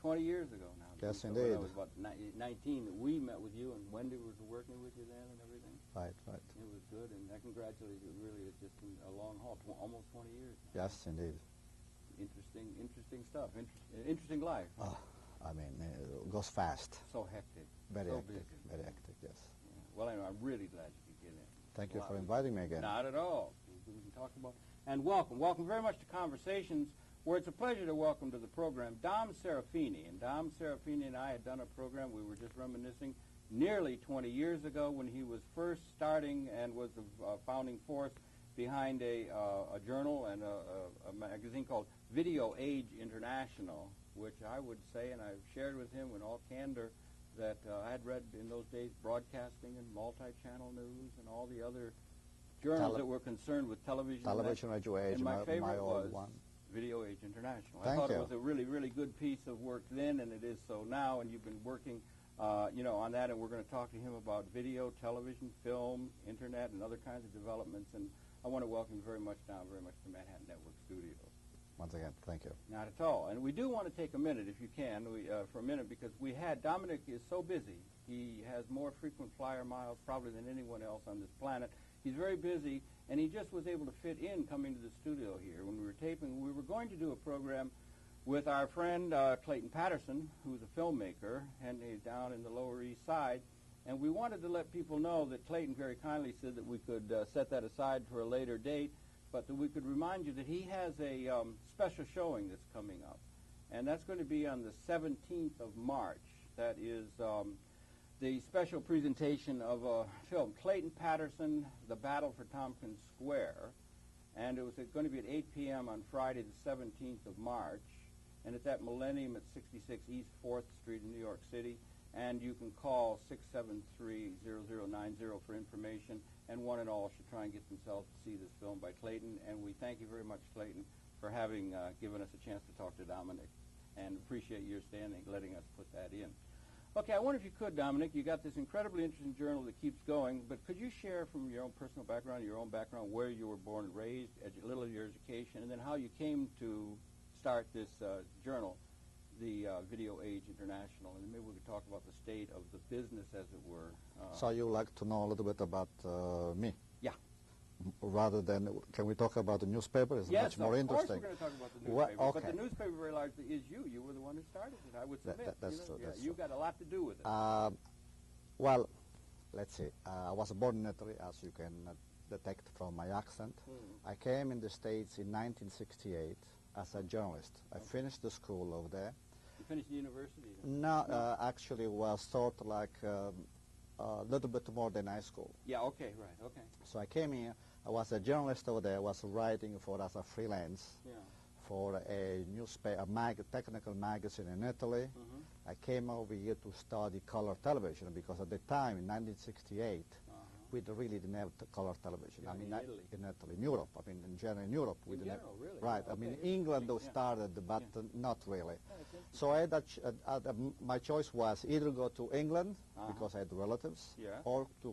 20 years ago now. Yes, so indeed. When I was about 19 that we met with you, and Wendy was working with you then and everything. Right, right. It was good, and I congratulate you. Really, it's just been a long haul, almost 20 years now. Yes, indeed. Interesting stuff. Interesting life. I mean, it goes fast. So hectic. Very so hectic. busy. Very hectic, yes. Yeah. Well, anyway, I'm really glad you could get in. Thank you for inviting me again. Not at all. We can talk about. And welcome very much to Conversations, where it's a pleasure to welcome to the program Dom Serafini. And Dom Serafini and I had done a program, we were just reminiscing, nearly 20 years ago when he was first starting and was the founding force behind a journal and a magazine called Video Age International, which I would say, and I've shared with him in all candor, that I had read in those days broadcasting and multi-channel news and all the other journals that were concerned with television. Television, Radio Age, and my favorite old was one. Video Age International. Thank I thought you. it was a really good piece of work then, and it is so now, and you've been working on that, and we're going to talk to him about video, television, film, internet, and other kinds of developments, and I want to welcome you very much to Manhattan Network Studios. Once again, thank you. Not at all. And we do want to take a minute, if you can, for a minute, because Dominic is so busy. He has more frequent flyer miles probably than anyone else on this planet. He's very busy, and he just was able to fit in coming to the studio here. When we were taping, we were going to do a program with our friend Clayton Patterson, who's a filmmaker, and he's down in the Lower East Side. And we wanted to let people know that Clayton very kindly said that we could set that aside for a later date, but that we could remind you that he has a special showing that's coming up. And that's going to be on the 17th of March. That is the special presentation of a film, Clayton Patterson, The Battle for Tompkins Square. And it was going to be at 8 p.m. on Friday, the 17th of March. And it's at Millennium at 66 East 4th Street in New York City. And you can call 673-0090 for information. And one and all should try and get themselves to see this film by Clayton. And we thank you very much, Clayton, for having given us a chance to talk to Dominic. And appreciate your letting us put that in. Okay, I wonder if you could, Dominic, you got this incredibly interesting journal that keeps going, but could you share from your own personal background, where you were born and raised, a little of your education, and then how you came to start this journal, the Video Age International, and then maybe we could talk about the state of the business, as it were. So you like to know a little bit about me? Yeah. Rather than, can we talk about the newspaper? It's much more interesting. Yes, of course we're going to talk about the newspaper. Okay. But the newspaper very largely is you. You were the one who started it, I would submit. That's true. You got a lot to do with it. Well, let's see. I was born in Italy, as you can detect from my accent. I came in the States in 1968 as a journalist. I finished the school over there. You finished the university? No, actually was taught like a little bit more than high school. Yeah, okay, right, okay. So I came here, I was a journalist over there, was writing for as a freelance for a newspaper, technical magazine in Italy. I came over here to study color television because at the time, in 1968, we really didn't have color television. Yeah, I mean, in Italy. in Italy, in Europe. I mean, in general, in Europe, we didn't general, have. really? Right. Yeah, I mean, okay. England Yeah. started, but not really. Yeah, so I had my choice was either go to England because I had relatives, or to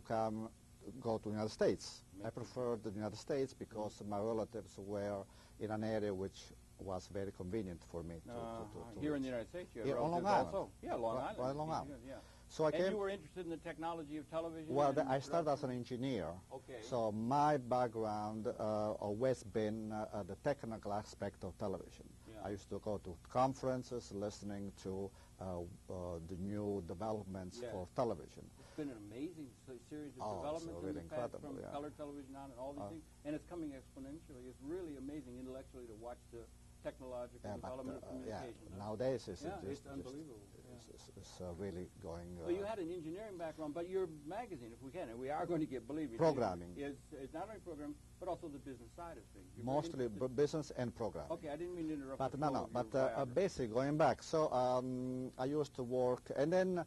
go to the United States. I preferred the United States because my relatives were in an area which was very convenient for me to here in the United States, you have on Long relatives Island. also. Yeah, Long Island. Right, Long Island. Yeah. So I And came. you were interested in the technology of television? Well, and I started as an engineer. Okay. So my background always been the technical aspect of television. Yeah. I used to go to conferences, listening to the new developments for television. It's been an amazing series of developments really in the past, incredible, from color television on and all these things, and it's coming exponentially. It's really amazing intellectually to watch the technological development of communication. Nowadays it's unbelievable. It's really going. Well, you had an engineering background, but your magazine, if we can, and we are going to get, believe me, programming is not only programming, but also the business side of things. You're mostly business and programming. Okay, I didn't mean to interrupt. But basically going back, so I used to work, and then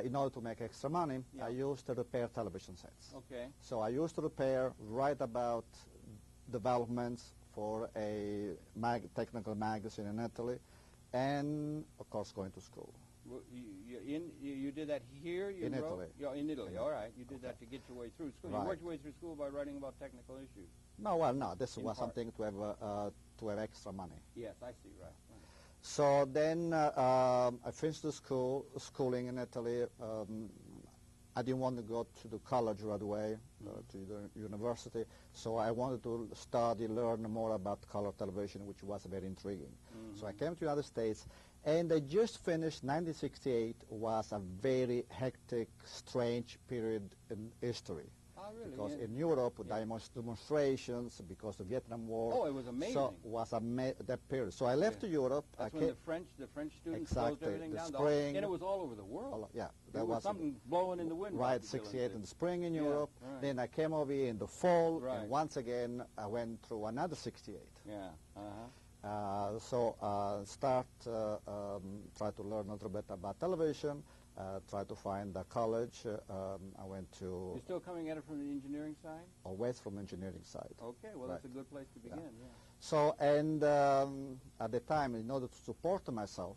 in order to make extra money, I used to repair television sets. Okay. So I used to repair, write about developments for a technical magazine in Italy, and of course going to school. Well, you did that here? In Italy. Yeah, in Italy, all right. You did that to get your way through school. Right. You worked your way through school by writing about technical issues. No, well, no, this was something to have extra money. Yes, I see, right. So then I finished the schooling in Italy. I didn't want to go to the college right away, to the university, so I wanted to study, learn more about color television, which was very intriguing. So I came to the United States, and I just finished 1968 was a very hectic, strange period in history. Oh, really? Because in Europe, demonstrations because of the Vietnam War. Oh, it was amazing. So it was that period. So I left to Europe. That's when the French students exactly, closed everything the down. Spring, And it was all over the world. Yeah, there was something blowing in the wind. Right, 68 in the spring in Europe. Right. Then I came over here in the fall, and once again I went through another 68. Yeah. Try to learn a little bit about television. Try to find a college. I went to... You're still coming at it from the engineering side? Always from engineering side. Okay, well that's a good place to begin, yeah. So, and at the time, in order to support myself,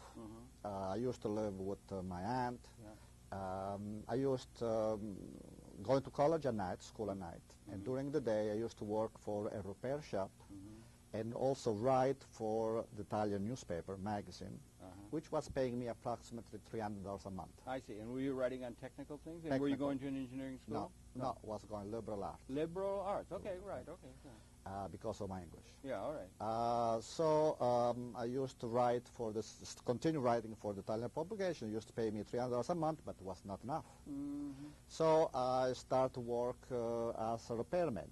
I used to live with my aunt. I used going to college at night, school at night, and during the day I used to work for a repair shop and also write for the Italian newspaper, magazine, which was paying me approximately $300 a month. I see. And were you writing on technical things? And were you going to an engineering school? No, was going liberal arts. Liberal arts. Okay, right. Okay. Because of my English. Yeah, all right. So I used to write for this, continue writing for the Italian publication. It used to pay me $300 a month, but it was not enough. So I started to work as a repairman,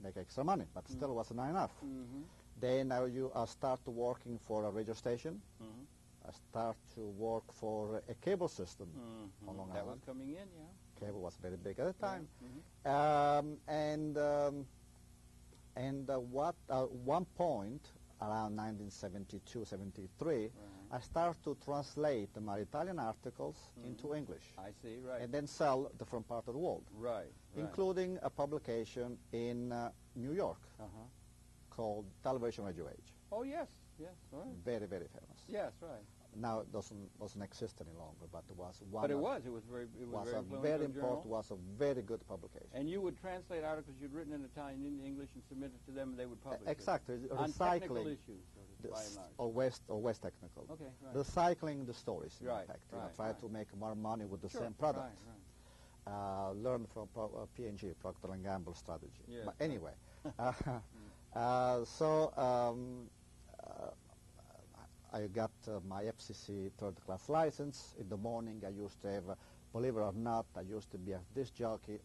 make extra money, but still wasn't enough. Then I started working for a radio station. I started to work for a cable system on Long Island. That was coming in, yeah. Cable was very big at the time. One point, around 1972, 73, I started to translate my Italian articles into English. I see, right. And then sell different parts of the world. Right. Including a publication in New York called Television Radio Age. Oh, yes, right. Very, very famous. Yes, right. Now it doesn't exist any longer, but it was one. But it was very very important. Was a very good publication. And you would translate articles you'd written in Italian into English and submit it to them, and they would publish exactly. it. On technical issues, by and large. Always technical. Okay, right. Recycling the stories. In right. fact, right. Try to make more money with the same product. Right. Learn from P&G, Procter & Gamble strategy. Yes, but anyway, I got my FCC third-class license. In the morning, I used to have, believe it or not, I used to be a disc jockey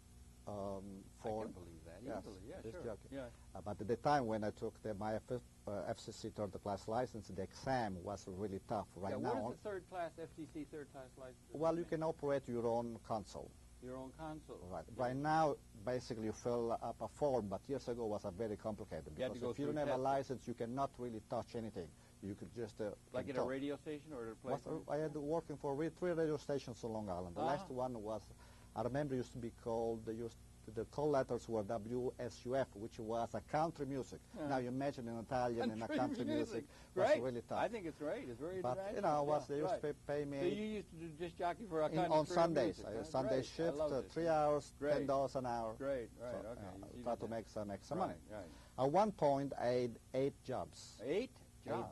I can believe that easily. Yeah, disc sure. jockey. Yeah. But at the time when I took my FCC third-class license, the exam was really tough. Right now, what is the FCC third-class license? Well, you can operate your own console. Your own console. Right. Right now, basically, you fill up a form, but years ago was very complicated. Because if you don't have a license, you cannot really touch anything. You could just... like at a radio station or at a place? I had working for 3 radio stations on Long Island. The last one was, I remember, used to be called, the call letters were WSUF, which was a country music. Now you imagine in Italian and a country music was really tough. I think it's great. It's very But, they used to pay me... So you used to do disc jockey for a country on Sundays. Music, Sunday shift, 3 hours, $10 an hour. Great, right, so, okay. Try to make some extra money. Right. At one point, I had 8 jobs. 8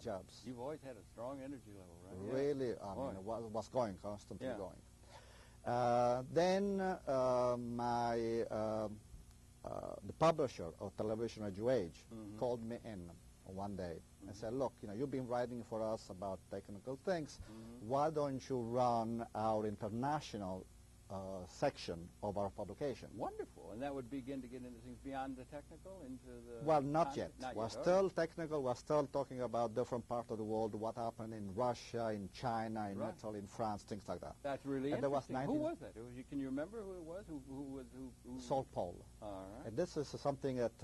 jobs. You've always had a strong energy level, right? Really, I mean, it was going, constantly going. Then the publisher of Television Radio Age called me in one day and said, look, you've been writing for us about technical things. Why don't you run our international section of our publication? Wonderful. And that would begin to get into things beyond the technical, into the... Well, not yet. We're still technical. We're still talking about different parts of the world, what happened in Russia, in China, in Italy, in France, things like that. That's really interesting. Who was that? Can you remember who it was? Who Saul Paul. All right. And this is something that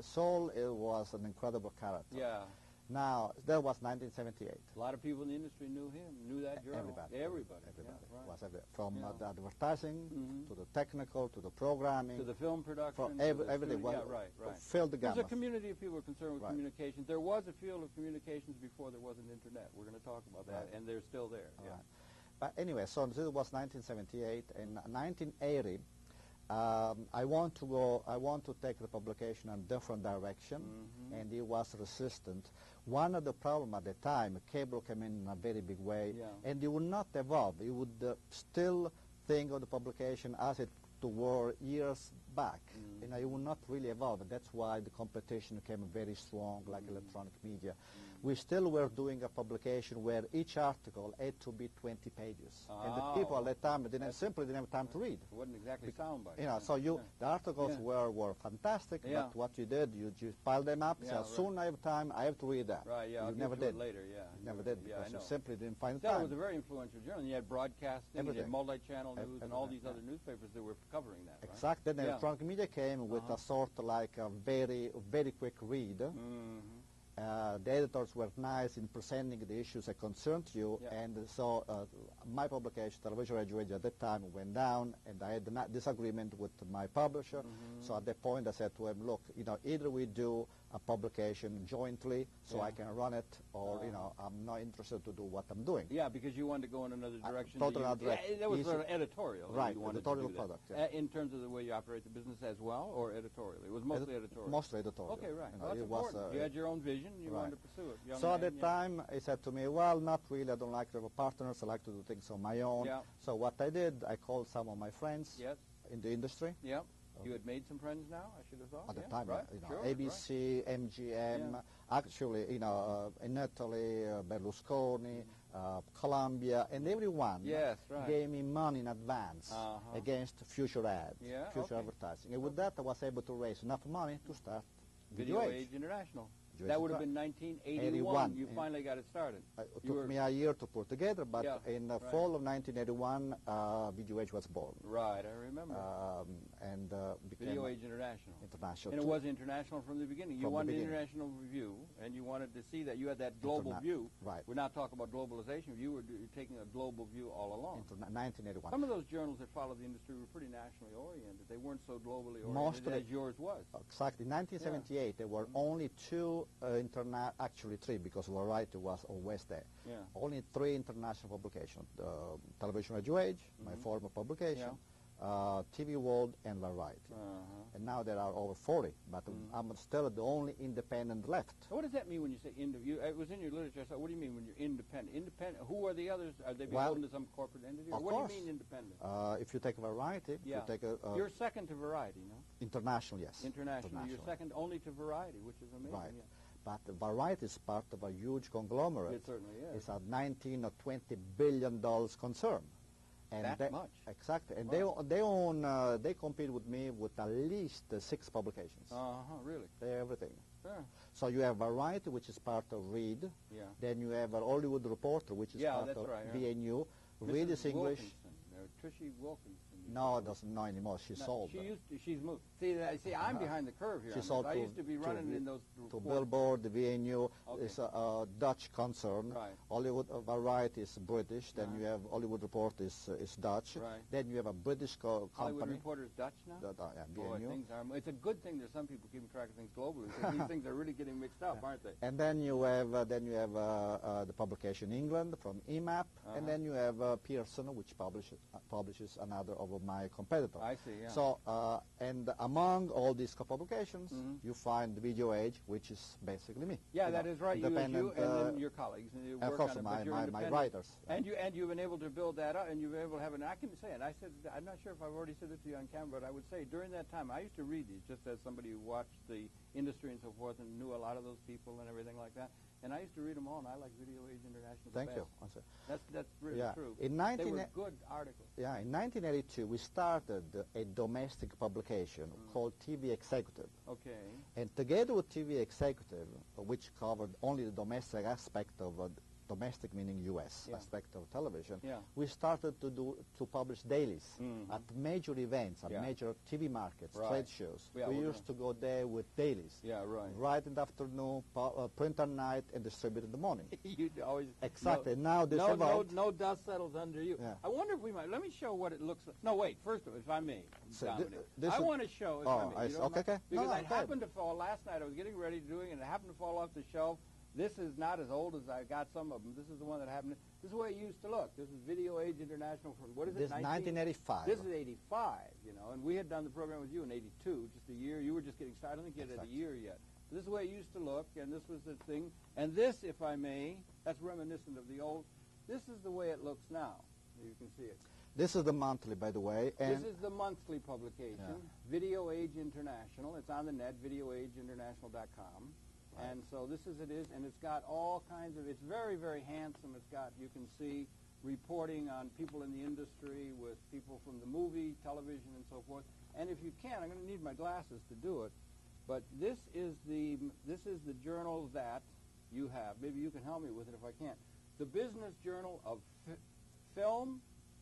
Saul was an incredible character. Yeah. Now, that was 1978. A lot of people in the industry knew him, knew that journal. Everybody. Was from the advertising to the technical to the programming to the film production, from everything. Filled the gamut. There's a community of people who are concerned with communications. There was a field of communications before there was an internet. We're going to talk about that, and they're still there. But anyway, so this was 1978. In 1980, I want to take the publication in a different direction, and he was resistant. One of the problems at the time, cable came in a very big way, and he would not evolve. He would still think of the publication as it were years back. You know, it would not really evolve. That's why the competition became very strong, like electronic media. We still were doing a publication where each article had to be 20 pages. And the people at that time simply didn't have time to read. It wasn't exactly soundbite. You know, so the articles were fantastic, but what you did, you piled them up, so soon I have time, I have to read that. Right, yeah, you never did. Later, You never did, because you simply didn't find That time. was a very influential journal. You had broadcasting, you had multi-channel news, and all these other newspapers that were covering that, right? Exactly. Then electronic media came with a sort of like a very quick read. The editors were nice in presenting the issues that concerned you, and so my publication, Television Radio at that time, went down, and I had a disagreement with my publisher. So at that point, I said to him, "Look, you know, either we do a publication jointly, so I can run it, or you know, I'm not interested to do what I'm doing." Yeah, because you wanted to go in another direction. Totally another direction. That was sort of editorial. Right, you wanted editorial to do that. product. In terms of the way you operate the business as well, or editorial? It was mostly editorial. Mostly editorial. Okay, right. You know, Well, that's important. You had your own vision. You wanted to pursue it. So at that time, he said to me, "Well, not really. I don't like to have partners. I like to do things on my own." So what I did, I called some of my friends in the industry. Yeah. You had made some friends now, I should have thought. At the time, right. you know, ABC, MGM, actually, you know, in Italy, Berlusconi, Columbia, and everyone gave me money in advance against future ads, future advertising. And with that, I was able to raise enough money to start Video Age International. That would have been 1981. You finally got it started. It took me a year to put together, but in the fall of 1981, Video Age was born. Right, I remember. And became Video Age International. International. And it was international from the beginning. You wanted international review, and you wanted to see that you had that global view. Right. We're not talking about globalization. You were taking a global view all along. 1981. Some of those journals that followed the industry were pretty nationally oriented. They weren't so globally oriented as yours was. Exactly. In 1978, there were only two actually three, because Variety was always there. Only three international publications: Television Radio Age, my former publication, TV World, and Variety. And now there are over 40, but I'm still the only independent left. So what does that mean when you say independent? It was in your literature. So what do you mean when you're independent? Independent. Who are the others? Are they beholden to some corporate entity? Or what do you mean independent? If you take Variety, you take you're second to Variety, no? International, yes. International. You're second only to Variety, which is amazing. Right. But Variety is part of a huge conglomerate. It certainly is. It's a $19 or $20 billion concern. And that much? Exactly. And they compete with me with at least 6 publications. Really? They're everything. Sure. So you have Variety, which is part of Read. Then you have a Hollywood Reporter, which is part of VNU. Read is English. Tricia Wilkinson. No, doesn't know anymore. She sold. She's moved. See, I'm behind the curve here. She sold I used to be running in those. To Billboard, the VNU is a Dutch concern. Right. Hollywood Variety is British. Then you have Hollywood Report is Dutch. Right. Then you have a British company. Hollywood Reporter is Dutch now. Boy, it's a good thing there's some people keeping track of things globally, because these things are really getting mixed up, aren't they? And then you have the publication England from EMAP, and then you have Pearson, which publishes another of my competitor. I see. Yeah. So and among all these publications, you find the Video Age, which is basically me. Yeah, that is right. You and then your colleagues, and you work of course, on it, my writers. And you've been able to build that up, and you've been able to have an. I can say it. I said, I'm not sure if I've already said it to you on camera, but I would say during that time, I used to read these just as somebody who watched the industry and so forth, and knew a lot of those people and everything like that. And I used to read them all, and I like Video Age International. Thank you. That's really true. They were good articles. Yeah, in 1982, we started a domestic publication called TV Executive. Okay. And together with TV Executive, which covered only the domestic aspect of domestic meaning U.S. aspect of television, we started to publish dailies at major events, at major TV markets, trade shows. We used to go there with dailies. Yeah, right. Right in the afternoon, print at night, and distribute in the morning. You'd always exactly. Now this no dust settles under you. I wonder if we might. Let me show what it looks like. No, wait. First of all, if I may, Domenico, I want to show. If I may, okay. Because I happened to fall last night. I was getting ready to do it, and it happened to fall off the shelf. This is not as old as I got some of them. This is the one that happened. This is the way it used to look. This is Video Age International from, what is it, This is 1985. This is 85, you know, and we had done the program with you in 82, just a year. You were just getting started. I don't think you had a year yet. This is the way it used to look, and this was the thing. And this, if I may, that's reminiscent of the old. This is the way it looks now. You can see it. This is the monthly, by the way. And this is the monthly publication, Video Age International. It's on the net, videoageinternational.com. Right. And so this is it is, and it's got all kinds of, it's very, very handsome. It's got, you can see, reporting on people in the industry with people from the movie, television, and so forth. And if you can, I'm going to need my glasses to do it, but this is the journal that you have. Maybe you can help me with it if I can't. The Business Journal of Film,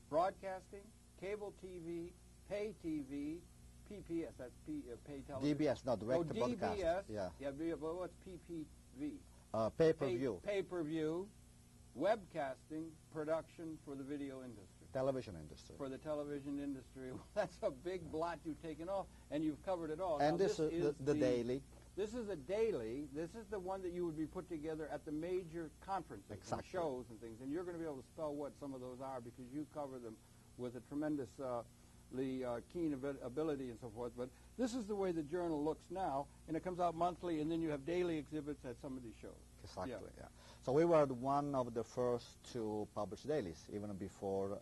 Broadcasting, Cable TV, Pay TV, PPS, that's pay television. DBS, not direct to broadcast. DBS, yeah, but what's PPV? Pay-per-view. Pay-per-view, webcasting, production for the video industry. Television industry. For the television industry. Well, that's a big blot you've taken off, and you've covered it all. And now, this is the daily. This is a daily. This is the one that you would be put together at the major conferences and shows and things. And you're going to be able to spell what some of those are because you cover them with a tremendous keen ability and so forth. But this is the way the journal looks now, and it comes out monthly, and then you have daily exhibits at some of these shows. Exactly, yeah. So we were one of the first to publish dailies, even before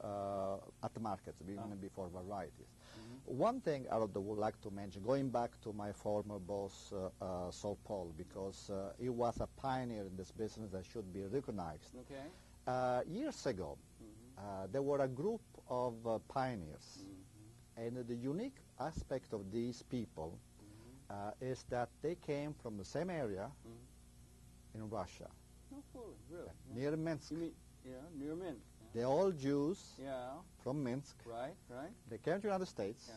at the markets, even before varieties. One thing I would like to mention, going back to my former boss, Saul Paul, because he was a pioneer in this business that should be recognized. Okay. Years ago, there were a group of pioneers, and the unique aspect of these people is that they came from the same area in Russia. No fooling, really? Near Minsk. You mean, near Minsk. They're all Jews from Minsk. Right. They came to the United States,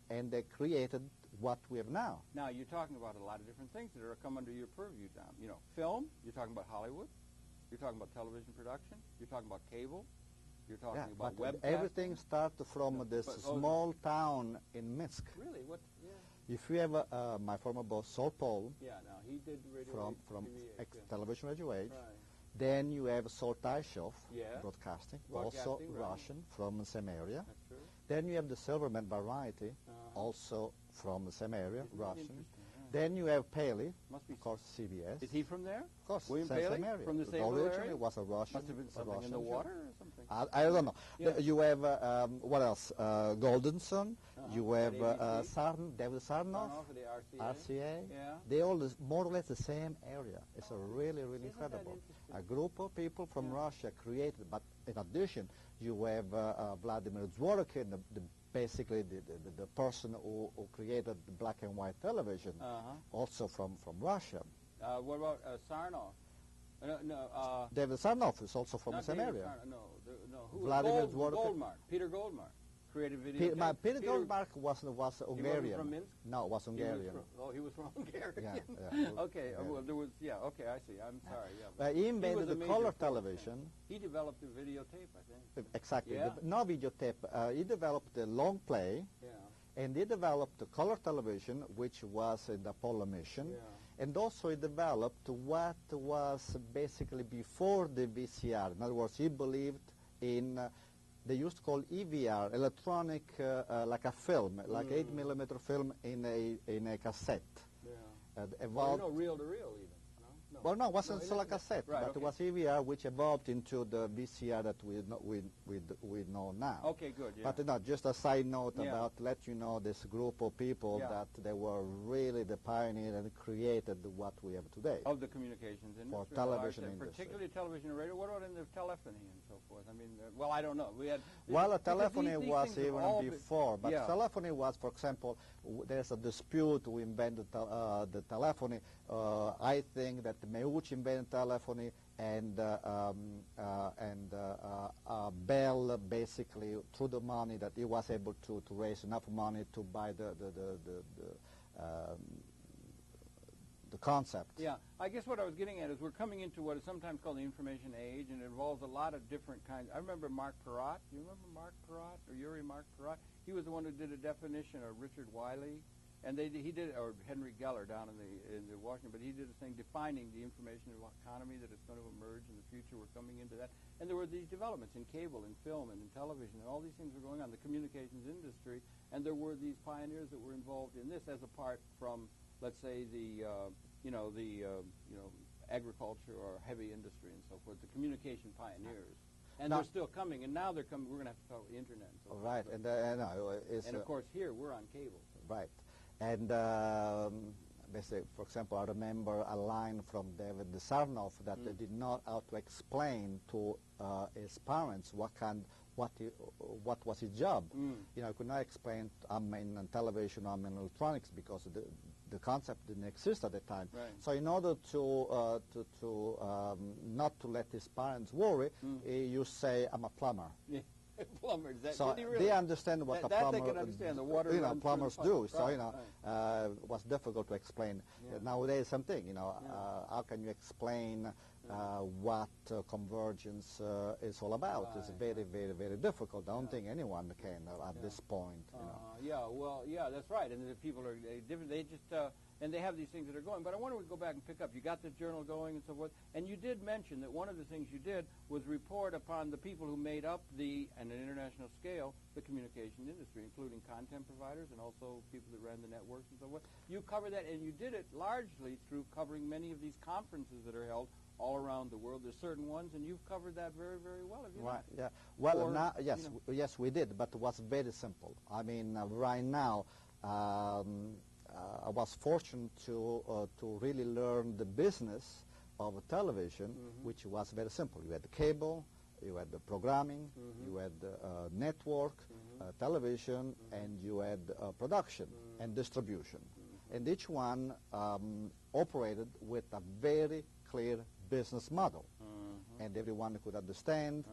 and they created what we have now. Now, you're talking about a lot of different things that are come under your purview now. You know, film, you're talking about Hollywood, you're talking about television production, you're talking about cable, you're talking about web. Everything started from this small town in Minsk. Really? What? Yeah. If you have my former boss, Saul Paul, no, he did radio from television radio age. Right. Then you have Soltaishov, broadcasting, also right. Russian, from the same area. That's true. Then you have the Silverman variety, also from the same area, Russian. Right. Then you have Paley, Must be of course, CBS. Is he from there? Of course, William Paley? same area. From the same originally area? was a Russian. Must have been something in the water or something. I don't know. You have, what else? Goldenson. You have David Sarnoff. For the RCA. RCA. Yeah. They all more or less the same area. It's a really, really incredible. A group of people from Russia created, but in addition, you have Vladimir Zworykin, basically the person who created the black and white television, also from Russia. What about Sarnoff? David Sarnoff is also from the same area. Vladimir Zworykin. Peter Goldmark created video. Peter Goldmark was Hungarian. He wasn't from Minsk? No, was Hungarian. He was from Hungary. Okay, well, there was, okay, I see. I'm sorry, he invented the color television. He developed the videotape, I think. Exactly. No videotape. He developed the long play, and he developed the color television, which was in the Apollo mission, and also he developed what was basically before the VCR. In other words, he believed in they used to call EVR, electronic, like a film, like 8mm film in a cassette. Evolved. Reel to reel even. No. Well, no, it wasn't still a cassette, but it was EVR, which evolved into the VCR that we know now. Okay, good. Yeah. But no, just a side note about let you know this group of people that they were really the pioneer and created what we have today. Of the communications industry. For television industry. Particularly television and radio. What about in the telephony and so forth? I mean, well, I don't know. We had. Well, telephony was even before, but telephony was, for example, there's a dispute who invented the telephony. I think that Meucci invented telephony, and Bell basically through the money that he was able to raise enough money to buy the concept. Yeah, I guess what I was getting at is we're coming into what is sometimes called the information age, and it involves a lot of different kinds. I remember Mark Perrott. Do you remember Mark Perrott or Yuri Mark Perrott? He was the one who did a definition of Richard Wiley And he did, or Henry Geller down in the Washington, but he did a thing defining the information economy that is going to emerge in the future. We're coming into that. And there were these developments in cable and film and in television, and all these things were going on, the communications industry, and there were these pioneers that were involved in this as apart from, let's say, the agriculture or heavy industry and so forth, the communication pioneers. And they're still coming, and now they're coming. We're going to have to talk about the internet and so forth. Right, and of course here we're on cable. Right. And basically, for example, I remember a line from David Sarnoff that they did not how to explain to his parents what was his job. You know, I could not explain I'm in television, I'm in electronics, because the concept didn't exist at the time. Right. So in order to not to let his parents worry, you say I'm a plumber. Plumbers. So they understand what a plumber, they can understand. The water plumbers do. So right, it was difficult to explain. Nowadays, same thing. You know, how can you explain what convergence is all about? It's very, very, very difficult. I don't think anyone can at this point. You know. That's right. And the people are different. They just and they have these things that are going. But I want to go back and pick up. You got the journal going and so forth. And you did mention that one of the things you did was report upon the people who made up on an international scale, the communication industry, including content providers and also people that ran the networks and so forth. You covered that, and you did it largely through covering many of these conferences that are held all around the world. There's certain ones, and you've covered that very, very well. Have you right. not? Yeah. Well, or, now, yes, yes, we did, but it was very simple. I mean, right now. I was fortunate to really learn the business of television, which was very simple. You had the cable, you had the programming, you had the network, television, and you had production and distribution. And each one operated with a very clear business model. And everyone could understand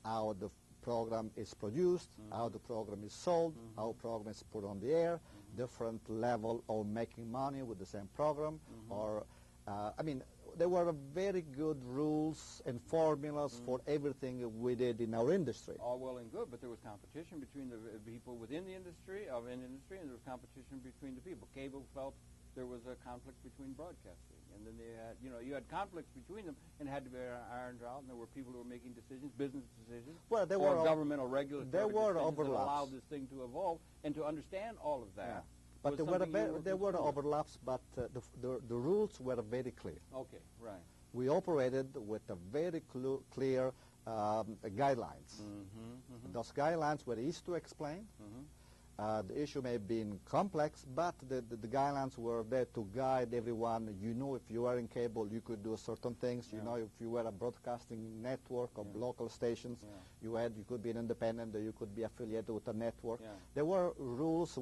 how the program is produced, how the program is sold, how the program is put on the air, different level of making money with the same program, or, I mean, there were very good rules and formulas for everything we did in our industry. All well and good, but there was competition between the people within the industry, and there was competition between the people. Cable felt there was a conflict between broadcasting, and then they had, you had conflicts between them, and it had to be ironed out, and there were people who were making decisions, business decisions, well, there or were governmental regulatory there were decisions overlaps. that allowed this thing to evolve, and to understand all of that. But there were overlaps, but the rules were very clear. Okay, right. We operated with a very clear guidelines. Those guidelines were easy to explain. The issue may have been complex, but the guidelines were there to guide everyone. You know, if you were in cable, you could do certain things. You know, if you were a broadcasting network of local stations, you could be an independent, or you could be affiliated with a network. There were rules,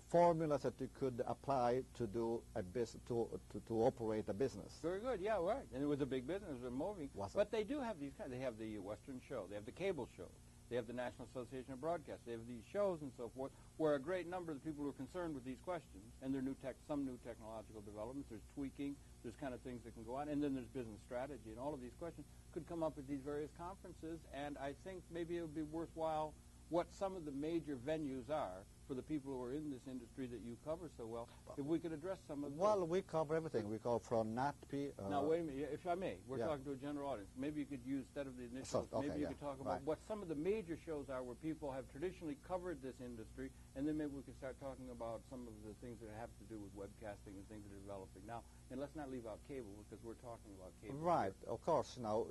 formulas that you could apply to do a to operate a business. Very good. Yeah, right. And it was a big business. It was a movie. But they do have these kinds. They have the Western show. They have the cable show. They have the National Association of Broadcast. They have these shows and so forth, where a great number of the people who are concerned with these questions, and there are some new technological developments, there's tweaking, there's kind of things that can go on, and then there's business strategy, and all of these questions could come up at these various conferences, and I think maybe it would be worthwhile what some of the major venues are for the people who are in this industry that you cover so well, if we could address some of Well, we cover everything. We cover from NATP. Now, wait a minute, if I may. We're talking to a general audience. Maybe you could use, instead of the initials, maybe you could talk about what some of the major shows are where people have traditionally covered this industry, and then maybe we could start talking about some of the things that have to do with webcasting and things that are developing now. And let's not leave out cable, because we're talking about cable. Right, of course. Now,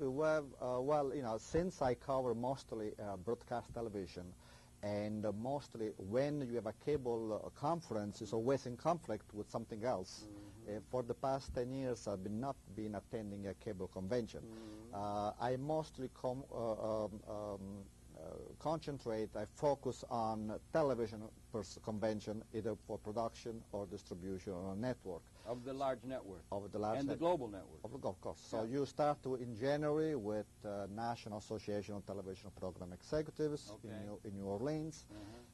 since I cover mostly broadcast television, and mostly when you have a cable conference, it's always in conflict with something else. For the past 10 years, I've not been attending a cable convention. I mostly concentrate, I focus on television convention, either for production or distribution on a network. Of the large network. Of the large and the global network. Of course. So you start in January with National Association of Television Program Executives in New Orleans.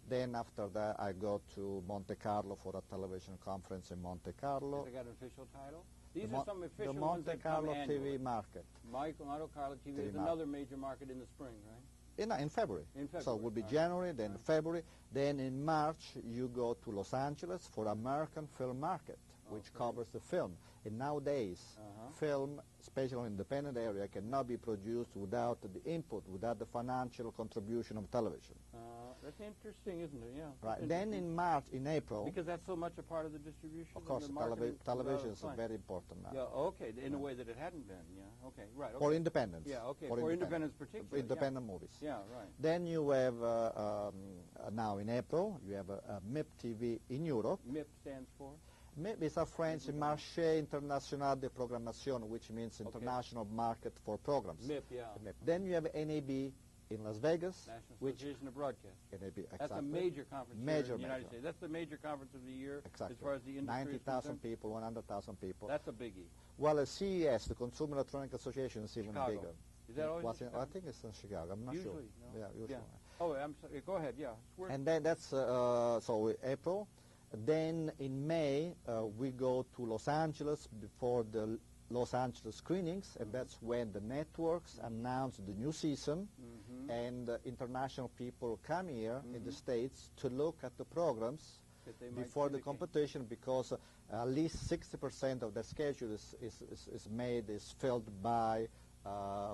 Then after that, I go to Monte Carlo for a television conference in Monte Carlo. Has it got an official title? These are some official the ones Monte that Carlo come TV market. Monte Carlo TV is another major market in the spring, right? In February. In February. So it will be All right. January, then All right. February. Then in March, you go to Los Angeles for American film market, which Okay. covers the film. And nowadays, film, especially in independent area, cannot be produced without the input, without the financial contribution of television. That's interesting, isn't it? Yeah. Right. That's Then interesting. in March, in April, Because that's so much a part of the distribution. of course, and the marketing. television is Fine. very important now. Yeah. Okay. In a way that it hadn't been. Yeah. Okay. Right. Okay. For independence. Yeah. Okay. For independence, particularly. Independent movies. Yeah. Right. Then you have, now in April, you have a MIP TV in Europe. MIP stands for. MIP is a French Marché International de Programmation, which means International Market for Programs. MIP. Yeah. MIP. Then you have NAB in Las Vegas, National which Association of Broadcast. NAB, exactly. That's a major conference here Major, in the United major. States. That's the major conference of the year Exactly. as far as the industry is 90,000 concerned. people, 100,000 people. That's a biggie. Well, CES, the Consumer Electronic Association, is even Chicago. bigger. Is that always in I Chicago? think it's in Chicago. I'm not Usually, sure. no? Yeah, usually. Oh, I'm sorry. Go ahead. Yeah. It's worth And then that's so April. Then in May we go to Los Angeles before the Los Angeles screenings, and that's when the networks announce the new season, and international people come here in the States to look at the programs that they might before the syndicate. competition, because at least 60% of the schedule is filled by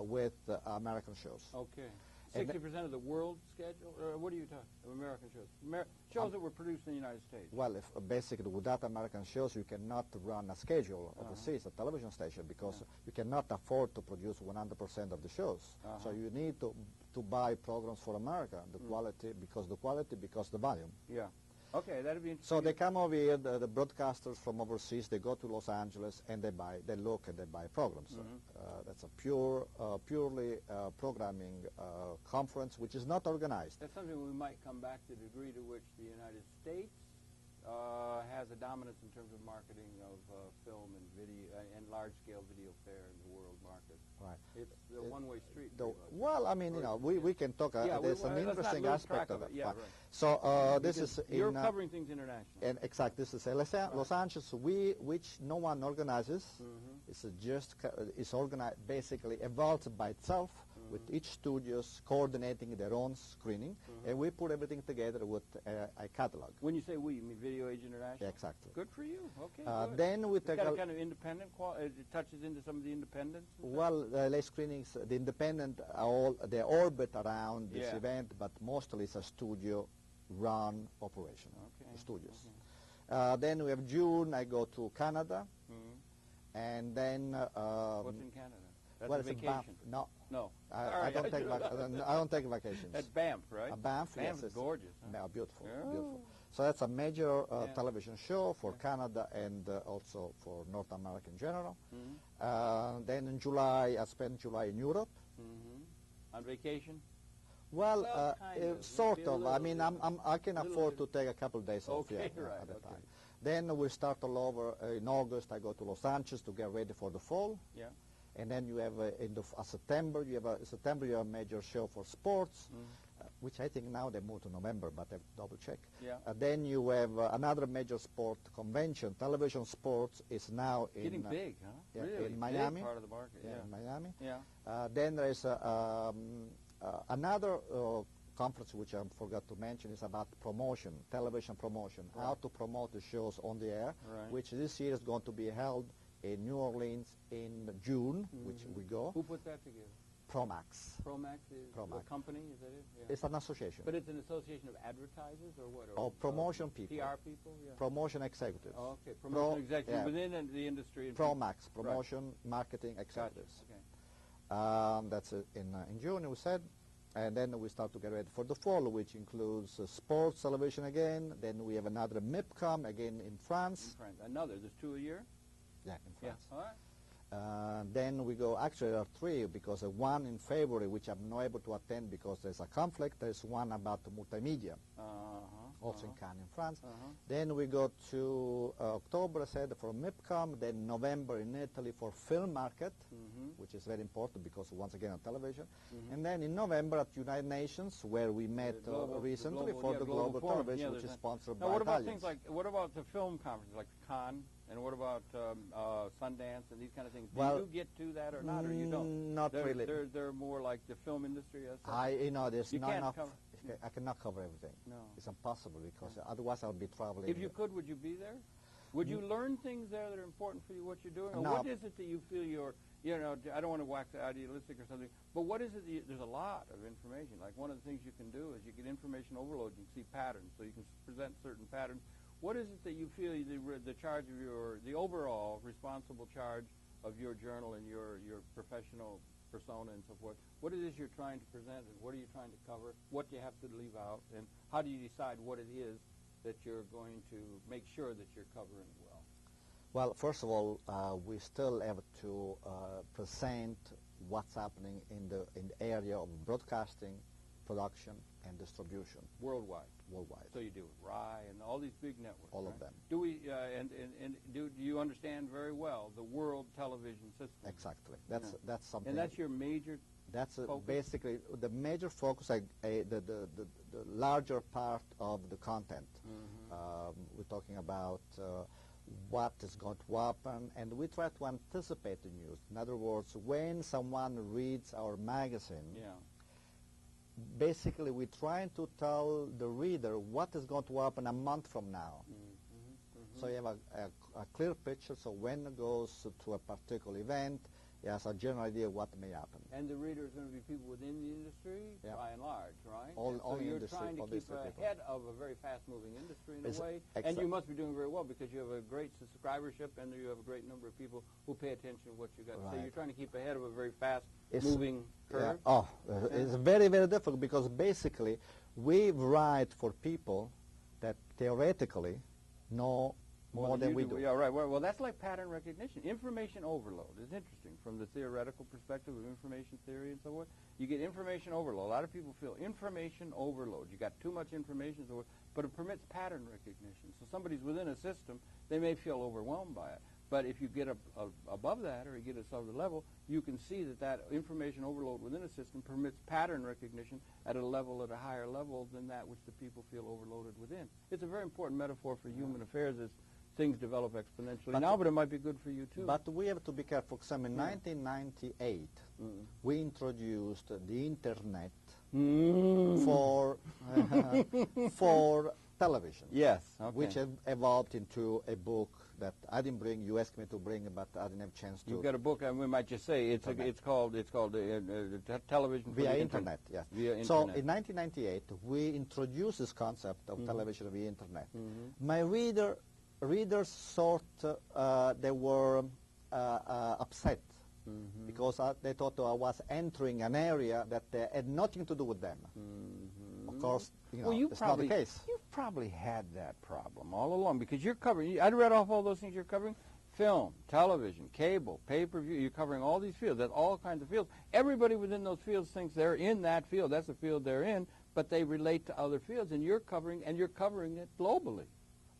with American shows. Okay. And 60% of the world schedule? What are you talking of American shows? Shows that were produced in the United States. Well, if basically without American shows, you cannot run a schedule overseas, a television station, because you cannot afford to produce 100% of the shows. So you need to buy programs for America, the quality, because the volume. Yeah. Okay, that'd be interesting. So they come over here, the broadcasters from overseas, they go to Los Angeles and they look and they buy programs. That's a purely programming conference, which is not organized. That's something we might come back to, the degree to which the United States has a dominance in terms of marketing of film and video and large-scale video fare in the world market. Right. It's a one-way street. Well, I mean, we can talk. There's an interesting aspect of it. Yeah, right. So this is you're covering things internationally. And exactly, this is Los Angeles, which no one organizes. It's it's organized, basically evolves by itself, with each studios coordinating their own screening, and we put everything together with a catalog. When you say we, you mean Video Age International? Yeah, exactly. Good for you. Okay. Good. Then we It's take got a kind of independent it touches into some of the independents. well, LA screenings, the independent they orbit around this event, but mostly it's a studio-run operation. Okay. Studios. Then we have June. I go to Canada, and then What's in Canada? That's well, a it's a vacation. No. All I don't take I don't take vacations. That's Banff, right? Banff, Banff yes, is gorgeous. Huh? Yeah, beautiful, Yeah. beautiful. So that's a major television show for Canada and also for North America in general. Then in July, I spend July in Europe. On vacation? Well, kind of. sort Maybe a of. I little mean, bit. I can Little afford to bit. take a couple of days off Okay, at right, a okay. time. Then we start all over in August. I go to Los Angeles to get ready for the fall. Yeah. And then you have September. You have a major show for sports, which I think now they moved to November, but I have to double check. Yeah. Then you have another major sport convention. Television sports is now Getting big, huh? yeah, Really in Miami. Big part of the market. In Miami. Yeah. Then there is another conference which I forgot to mention is about promotion, television promotion, how to promote the shows on the air, which this year is going to be held in New Orleans in June, which we go. Who put that together? Promax. Promax is a company, is that it? Yeah. It's an association. But it's an association of advertisers or what? Or promotion people. PR people? Yeah. Promotion executives. Oh, okay. Promotion executives within the industry. And Promax, promotion, marketing executives. Gotcha. Okay. That's in June, we said. And then we start to get ready for the fall, which includes sports, television again. Then we have another MIPCOM again in France. In France. Another. There's 2 a year? Yeah, in France. Yeah. All right. Then we go, actually there are 3, because one in February, which I'm not able to attend because there's a conflict. There's one about multimedia. also in Cannes in France. Then we go to October, I said, for MIPCOM, then November in Italy for film market, which is very important because once again on television. And then in November at United Nations, where we met recently for the global television, which is sponsored by what about Italians. things like, what about the film conferences like Cannes, and what about Sundance and these kind of things? Do you get to that or not, or you don't? Not really. They're more like the film industry as such? There's You not can't enough. cover- I cannot cover everything. No. It's impossible because otherwise I'll be traveling. If you could, would you be there? Would you learn things there that are important for you, what you're doing? Or No. what is it that you feel I don't want to wax idealistic or something, but what is it that there's a lot of information. Like one of the things you can do is you get information overload, you can see patterns, so you can present certain patterns. What is it that you feel the charge of the overall responsible charge of your journal and your professional persona and so forth? What it is you're trying to present, and what are you trying to cover? What do you have to leave out, and how do you decide what it is that you're going to make sure that you're covering well? Well, first of all, we still have to present what's happening in the area of broadcasting, production, and distribution. Worldwide. Worldwide. So you do RAI and all these big networks. All right? of them. Do we do you understand very well the world television system? Exactly. That's something. And that's your major. That's focus? basically the major focus. The larger part of the content. We're talking about what is going to happen, and we try to anticipate the news. In other words, when someone reads our magazine, basically we're trying to tell the reader what is going to happen a month from now. So you have a clear picture, so when it goes to a particular event, he has a general idea what may happen. And the reader is going to be people within the industry, by and large, right? All you're industry, trying to keep people. ahead of a very fast-moving industry in a way, and exactly. you must be doing very well because you have a great subscribership and you have a great number of people who pay attention to what you got. Right. So you're trying to keep ahead of a very fast-moving curve. It's very, very difficult because basically we write for people that theoretically know more than we do. Yeah, right. Well, that's like pattern recognition. Information overload is interesting from the theoretical perspective of information theory and so forth. You get information overload. A lot of people feel information overload. You got too much information, but it permits pattern recognition. So somebody's within a system, they may feel overwhelmed by it. But if you get above that or you get above the level, you can see that information overload within a system permits pattern recognition at a higher level than that which the people feel overloaded within. It's a very important metaphor for human affairs as things develop exponentially now, but it might be good for you too. But we have to be careful. So in 1998, we introduced the internet for television. Yes, okay. Which evolved into a book that I didn't bring. You asked me to bring, but I didn't have a chance to. You've got a book, and we might just say it's called Television via Internet. Yes. Via Internet. So in 1998, we introduced this concept of television via Internet. My readers thought they were upset because they thought I was entering an area that had nothing to do with them. Of course, it's not the case. You've probably had that problem all along because you're covering. I'd read off all those things you're covering: film, television, cable, pay-per-view. You're covering all these fields. That's all kinds of fields. Everybody within those fields thinks they're in that field. That's the field they're in, but they relate to other fields, and you're covering it globally.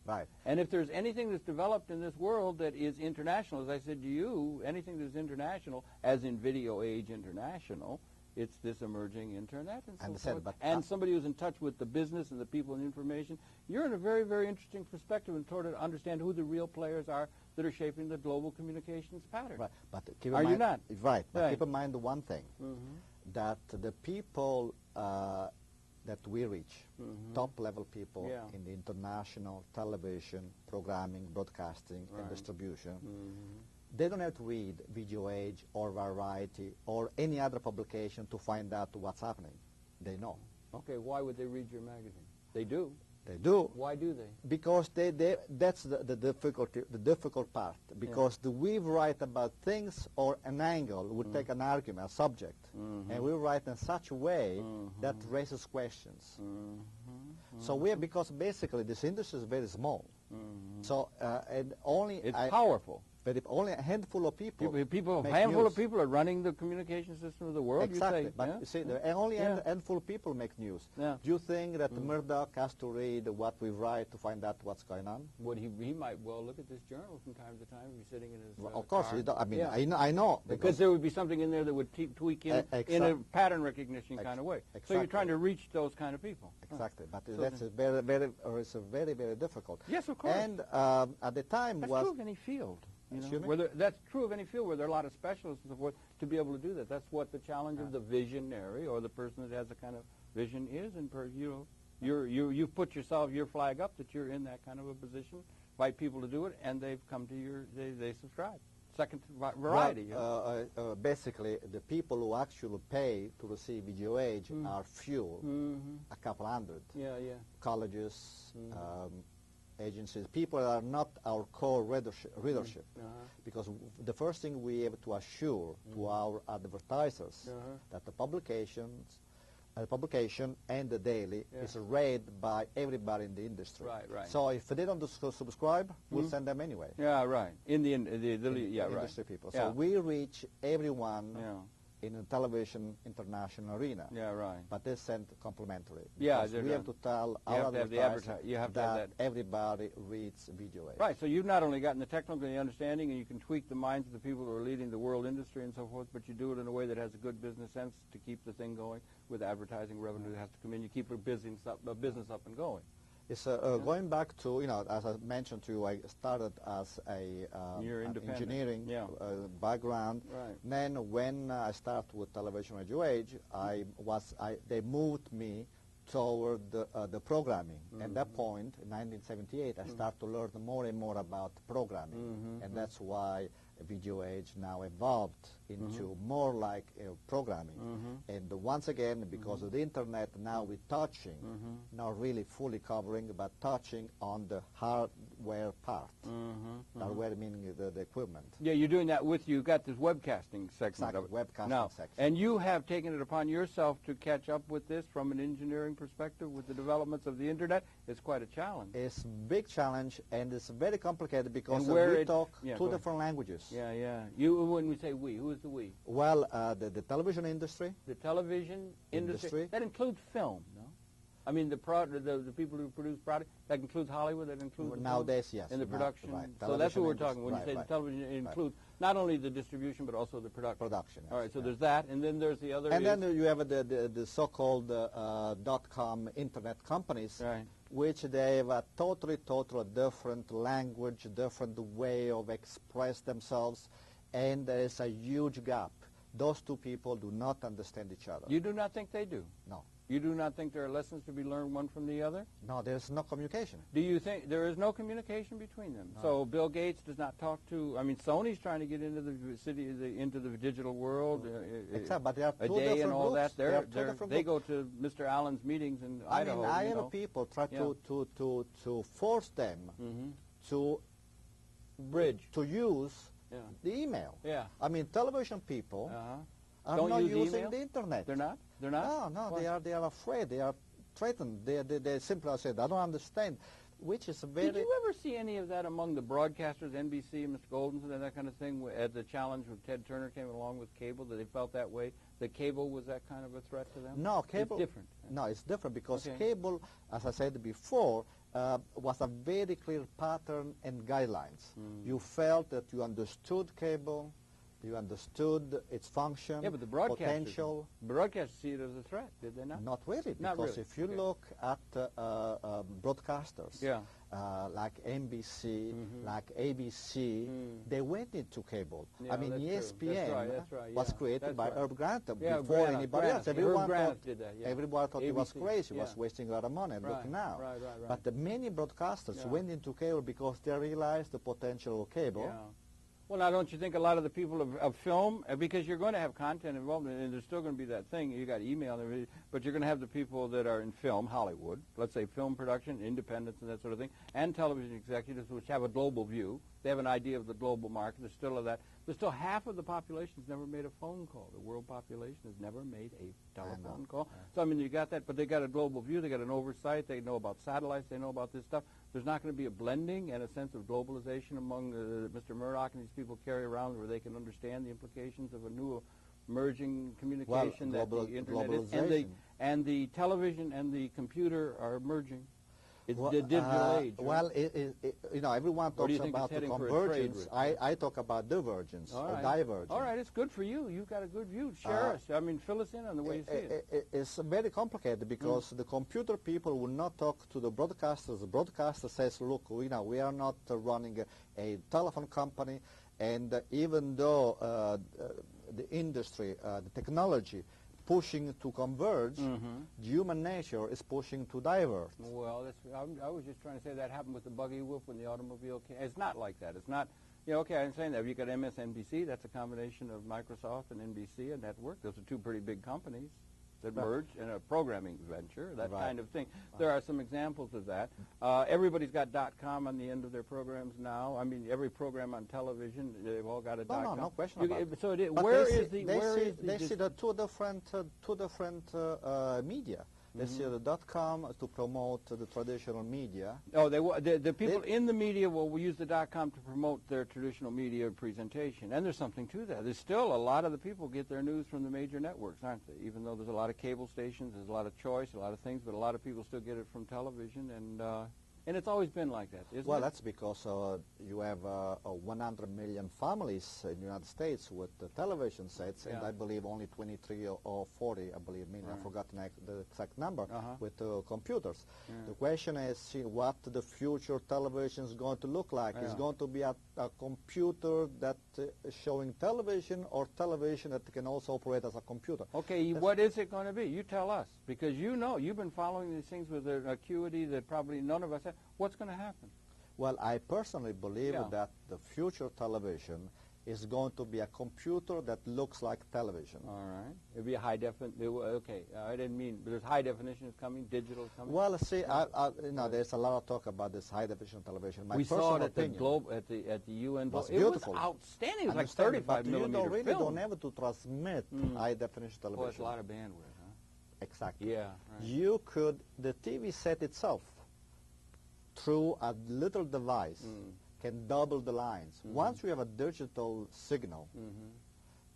Right. And if there's anything that's developed in this world that is international, as I said to you, anything that's international, as in Video Age International, it's this emerging internet and so forth. And somebody who's in touch with the business and the people and information, you're in a very, very interesting perspective in order to understand who the real players are that are shaping the global communications pattern. Right. But keep in are mind, you not? Right. But keep in mind the one thing, that the people that we reach, top-level people in the international television, programming, broadcasting, and distribution, they don't have to read Video Age or Variety or any other publication to find out what's happening. They know. Okay, why would they read your magazine? They do. They do. Why do they? Because that's the difficult part. Because we write about things or an angle, we take an argument, a subject, and we write in such a way that raises questions. So because basically this industry is very small. So and only it's powerful. only a handful of people. A handful of people are running the communication system of the world. Exactly, you say, but yeah? you see, only a handful of people make news. Yeah. Do you think that Murdoch has to read what we write to find out what's going on? Well, he might well look at this journal from time to time. He's sitting in his Well, of course, car. you don't, I mean, Yeah. I know because there would be something in there that would tweak in a pattern recognition kind of way. Exactly. So you're trying to reach those kind of people. Exactly, but So that's it's very, very difficult. Yes, of course. And at the time that's was... true of any field. You know, Excuse me? where that's true of any field where there are a lot of specialists and so forth to be able to do that. That's what the challenge of the visionary or the person that has a kind of vision is. And you've put your flag up that you're in that kind of a position. Invite people to do it, and they've come to they subscribe. Second variety. Well, basically, the people who actually pay to receive Video Age are few, a couple hundred. Yeah, yeah. Colleges, agencies, people that are not our core readership. Because the first thing we have to assure to our advertisers that the publication and the daily is read by everybody in the industry. Right, right. So if they don't subscribe, we'll send them anyway. Yeah, right. In the industry people. So we reach everyone in the television international arena. Yeah, right. But they send complimentary. Yeah, we have to tell our advertisers that everybody reads Video Age. Right, so you've not only gotten the technical understanding and you can tweak the minds of the people who are leading the world industry and so forth, but you do it in a way that has a good business sense to keep the thing going with advertising revenue that has to come in. You keep a business up and going. It's going back to, as I mentioned to you, I started as an engineering background. Right. Then when I started with television Radio Age, they moved me toward the programming. At that point, in 1978, I started to learn more and more about programming. And that's why Video Age now evolved into more like programming. And once again, because of the internet, now we're touching, not really fully covering, but touching on the hardware part. Hardware meaning the equipment. Yeah, you're doing that with, you've got this webcasting segment of it. Webcasting section. And you have taken it upon yourself to catch up with this from an engineering perspective with the developments of the internet. It's quite a challenge. It's a big challenge, and it's very complicated because we talk two different languages. Yeah, yeah. When we say we, who is the we? Well, the television industry. The television industry. That includes film, no? I mean, the people who produce product, that includes Hollywood, that includes nowadays, yes. In the production. Right. So that's what we're talking when you say the television, it includes not only the distribution, but also the production. Yes. All right, so there's that, and then there's the other. And then you have the so-called .com internet companies, which they have a totally different language, different way of express themselves, and there is a huge gap. Those two people do not understand each other. You do not think they do? No. You do not think there are lessons to be learned one from the other? No, there's no communication. Do you think there is no communication between them? No. So Bill Gates does not talk to, I mean, Sony's trying to get into the into the digital world. Exactly, but they are a two day different and all groups. that. They go to Mr. Allen's meetings in Idaho. I mean, people try to force them to bridge, to use the email. Yeah. I mean, television people are Don't not use using email? the internet. They're not? They're not? No, they are afraid. They are threatened. They simply said, I don't understand, which is very... Did you ever see any of that among the broadcasters, NBC, Mr. Goldenson, and that kind of thing, at the challenge when Ted Turner came along with cable, that they felt that way, that cable was that kind of a threat to them? No, cable... It's different. No, it's different because cable, as I said before, was a very clear pattern and guidelines. You felt that you understood cable, you understood its function, but the potential. Broadcasters see it as a threat, did they not? Not really, Not because really. if you look at broadcasters like NBC, like ABC, they went into cable. Yeah, I mean, ESPN was created by Herb Grant before anybody else. Everyone thought it was crazy, was wasting a lot of money. Look now. But the many broadcasters went into cable because they realized the potential of cable. Yeah. Well, now, don't you think a lot of the people of film, because you're going to have content involved, and there's still going to be that thing, you got email, but you're going to have the people that are in film, Hollywood, let's say film production, independence, and that sort of thing, and television executives, which have a global view. They have an idea of the global market. There's still of that. There's still half of the population has never made a phone call. The world population has never made a telephone call. So, I mean, you got that, but they got a global view. They got an oversight. They know about satellites. They know about this stuff. There's not going to be a blending and a sense of globalization among Mr. Murdoch and these people carry around where they can understand the implications of a new emerging communication that the internet is. And the television and the computer are merging. It's the digital age. Right? Well, you know, everyone talks about the convergence. I talk about divergence or divergence. All right, it's good for you. You've got a good view. Share us. I mean, fill us in on the way you see it. It's very complicated because the computer people will not talk to the broadcasters. The broadcaster says, look, we are not running a telephone company, and even though the industry, the technology, pushing to converge, human nature is pushing to divert. Well, I was just trying to say that happened with the buggy whip when the automobile came. It's not like that. It's not, you know, okay, I'm saying that. You've got MSNBC, that's a combination of Microsoft and NBC and network. Those are two pretty big companies that merged in a programming venture, that kind of thing. There are some examples of that. Everybody's got .com on the end of their programs now. I mean, every program on television, they've all got a .com. No question about it. So they see the two different media. They see the .com to promote the traditional media. Oh, the people in the media will use the .com to promote their traditional media presentation. And there's something to that. There's still a lot of the people get their news from the major networks, aren't they? Even though there's a lot of cable stations, there's a lot of choice, a lot of things, but a lot of people still get it from television. And it's always been like that, isn't it? Well, that's because you have 100 million families in the United States with television sets, and I believe only 23 or 40, I believe, I forgot the exact number, with computers. The question is what the future television is going to look like. It's going to be a computer that is showing television, or television that can also operate as a computer. Okay, what is it going to be? You tell us, because you know, you've been following these things with an acuity that probably none of us have. What's going to happen? Well, I personally believe that the future television is going to be a computer that looks like television. All right. It'll be a high definition. Okay, I didn't mean, but there's high definition is coming, digital is coming. Well, see, you know, there's a lot of talk about this high definition television. We saw it at the Globe, at the UN. It was beautiful. It was outstanding. It was like 35 millimeter film. You don't have to transmit high definition television. Well, it's a lot of bandwidth, huh? Exactly. Yeah. Right. You could, the TV set itself, through a little device, can double the lines. Once you have a digital signal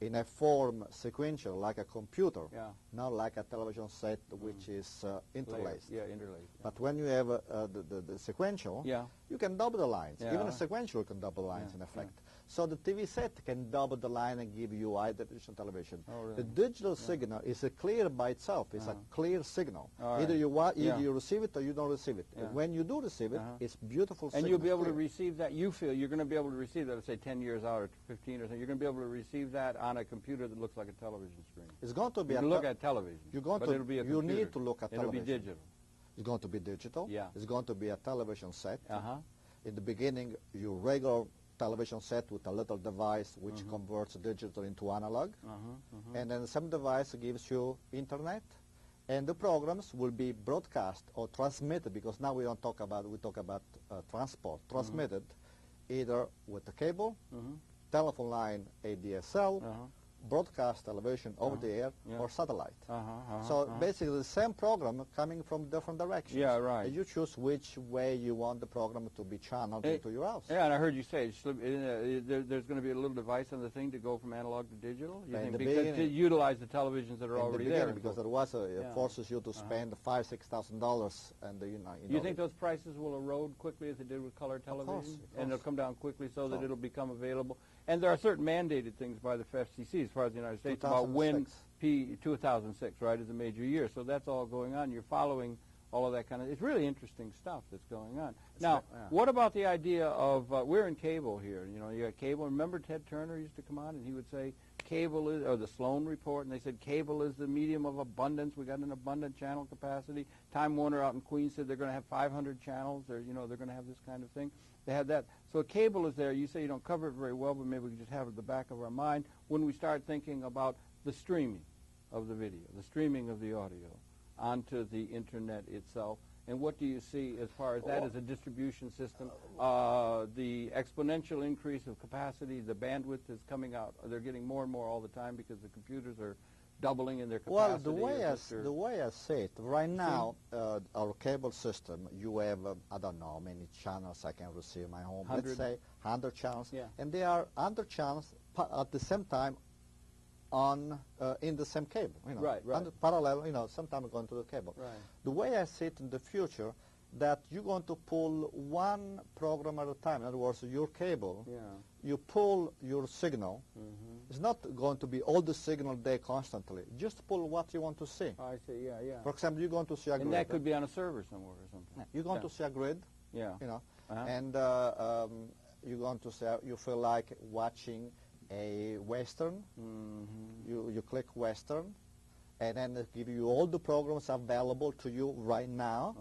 in a form sequential, like a computer, not like a television set which is interlaced. Interlaced. But when you have the sequential, you can double the lines. Even a sequential can double the lines in effect. So the TV set can double the line and give you high definition television. Oh, really? The digital signal is clear by itself. It's a clear signal. Either you receive it or you don't receive it. And when you do receive it, it's beautiful. And you'll be able to receive that. You feel you're going to be able to receive that. Let's say 10 years out or 15 or something. You're going to be able to receive that on a computer that looks like a television screen. It's going to be. You can look at television. It'll be a computer. You need to look at television. It'll be digital. It's going to be digital. Yeah. It's going to be a television set. In the beginning, your regular television set with a little device which converts digital into analog, and then some device gives you internet, and the programs will be broadcast or transmitted, because now we talk about transport, transmitted either with the cable, telephone line, ADSL, broadcast television over the air, or satellite. So basically the same program coming from different directions. Yeah, right. And you choose which way you want the program to be channeled into your house. Yeah, and I heard you say there's going to be a little device on the thing to go from analog to digital. You think, because to utilize the televisions that are already there. Because it forces you to spend $5,000-$6,000, and you think those prices will erode quickly as they did with color television? Of course. And they'll come down quickly so that it'll become available. And there are certain mandated things by the FCC as far as the United States about when 2006, right, is a major year. So that's all going on. You're following all of that kind of. It's really interesting stuff that's going on. Now, what about the idea of we're in cable here? You know, you got cable. Remember Ted Turner used to come on and he would say cable is, or the Sloan Report, and they said cable is the medium of abundance. We got an abundant channel capacity. Time Warner out in Queens said they're going to have 500 channels. Or they're going to have this kind of thing. They had that. So cable is there. You say you don't cover it very well, but maybe we can just have it at the back of our mind when we start thinking about the streaming of the video, the streaming of the audio onto the internet itself. And what do you see as far as that as a distribution system? The exponential increase of capacity, the bandwidth is coming out. They're getting more and more all the time because the computers are doubling in their capacity? Well, the way I see it, right now, our cable system, you have, I don't know how many channels I can receive in my home. 100? Let's say 100 channels. Yeah. And they are 100 channels at the same time on in the same cable. You know, Right. Parallel, you know, sometimes going to the cable. Right. The way I see it in the future, that you're going to pull one program at a time. In other words, your cable, you pull your signal. It's not going to be all the signal there constantly. Just pull what you want to see. I see, yeah. For example, you're going to see a grid. And that could be on a server somewhere or something. You're going to see a grid, you know, and you're going to say you feel like watching a Western. You click Western, and then it gives you all the programs available to you right now.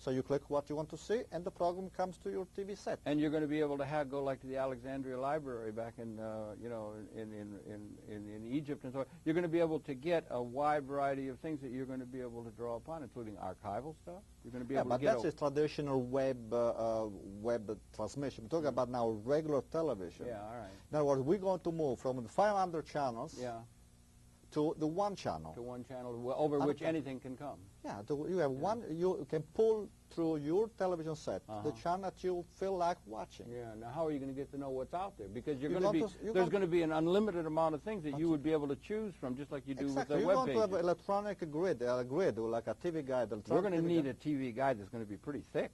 So you click what you want to see, and the program comes to your TV set. And you're going to be able to go like to the Alexandria Library back in, in Egypt and so on. You're going to be able to get a wide variety of things that you're going to be able to draw upon, including archival stuff. You're going to be able to get. But that's a traditional web transmission. We're talking about now regular television. Yeah, all right. In other words, we're going to move from the 500 channels. To the one channel. To one channel over which anything can come. Yeah, you have one. You can pull through your television set the channel that you feel like watching. Yeah. Now, how are you going to get to know what's out there? Because there's going to be an unlimited amount of things that you would be able to choose from, just like you do with the web pages. You're going to have an electronic grid, like a TV guide. We're going to need a TV guide that's going to be pretty thick.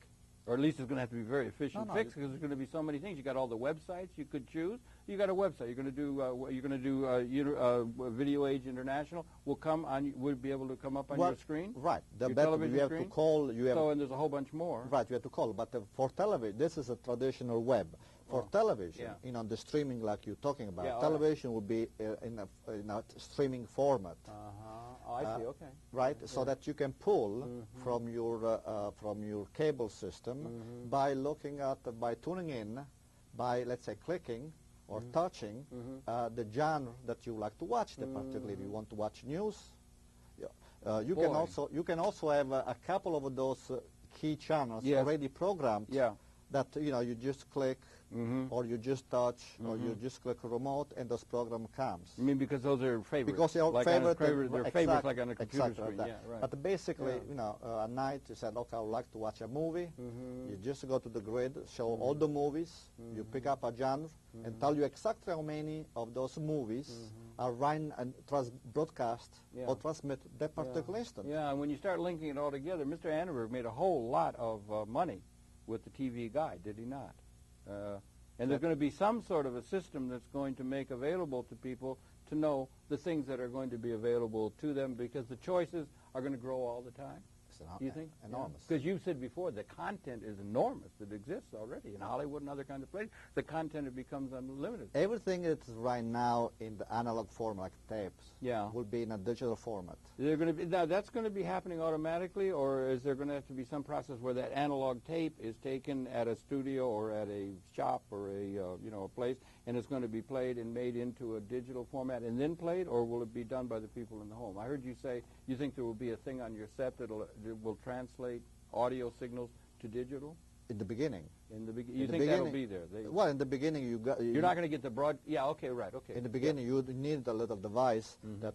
Or at least it's going to have to be very efficient fix, because there's going to be so many things. You got all the websites you could choose. You got a website. You're going to do Video Age International. Will be able to come up on your screen. Right. Your television you have screen. to call. And there's a whole bunch more. Right. You have to call. But for television, this is a traditional web. For television, the streaming like you're talking about, television would be in a streaming format. Oh, I see. Okay. Right, so that you can pull from your cable system by tuning in, by let's say clicking or touching the genre that you like to watch. Particularly, if you want to watch news, you can also have a couple of those key channels already programmed. That you just click. Or you just touch, or you just click a remote, and this program comes. You mean because those are favorites? Because they're favorites like on a computer screen. Right. But basically, at night you said, okay, I would like to watch a movie. You just go to the grid, show all the movies. You pick up a genre, and tell you exactly how many of those movies are run and broadcast or transmit that particular instant. Yeah, and when you start linking it all together, Mr. Annenberg made a whole lot of money with the TV guide, did he not? And there's going to be some sort of a system that's going to make available to people to know the things that are going to be available to them, because the choices are going to grow all the time. Do you think? Enormous. Because you said before, the content is enormous that exists already in Hollywood and other kinds of places. The content, it becomes unlimited. Everything that's right now in the analog form, like tapes, will be in a digital format. Now, that's going to be happening automatically, or is there going to have to be some process where that analog tape is taken at a studio or at a shop or a place, and it's going to be played and made into a digital format and then played, or will it be done by the people in the home? I heard you say you think there will be a thing on your set that will translate audio signals to digital? In the beginning. You think that'll be there? Well, in the beginning, you're not going to get the broad. Yeah. Okay. Right. Okay. In the beginning, you need a little device that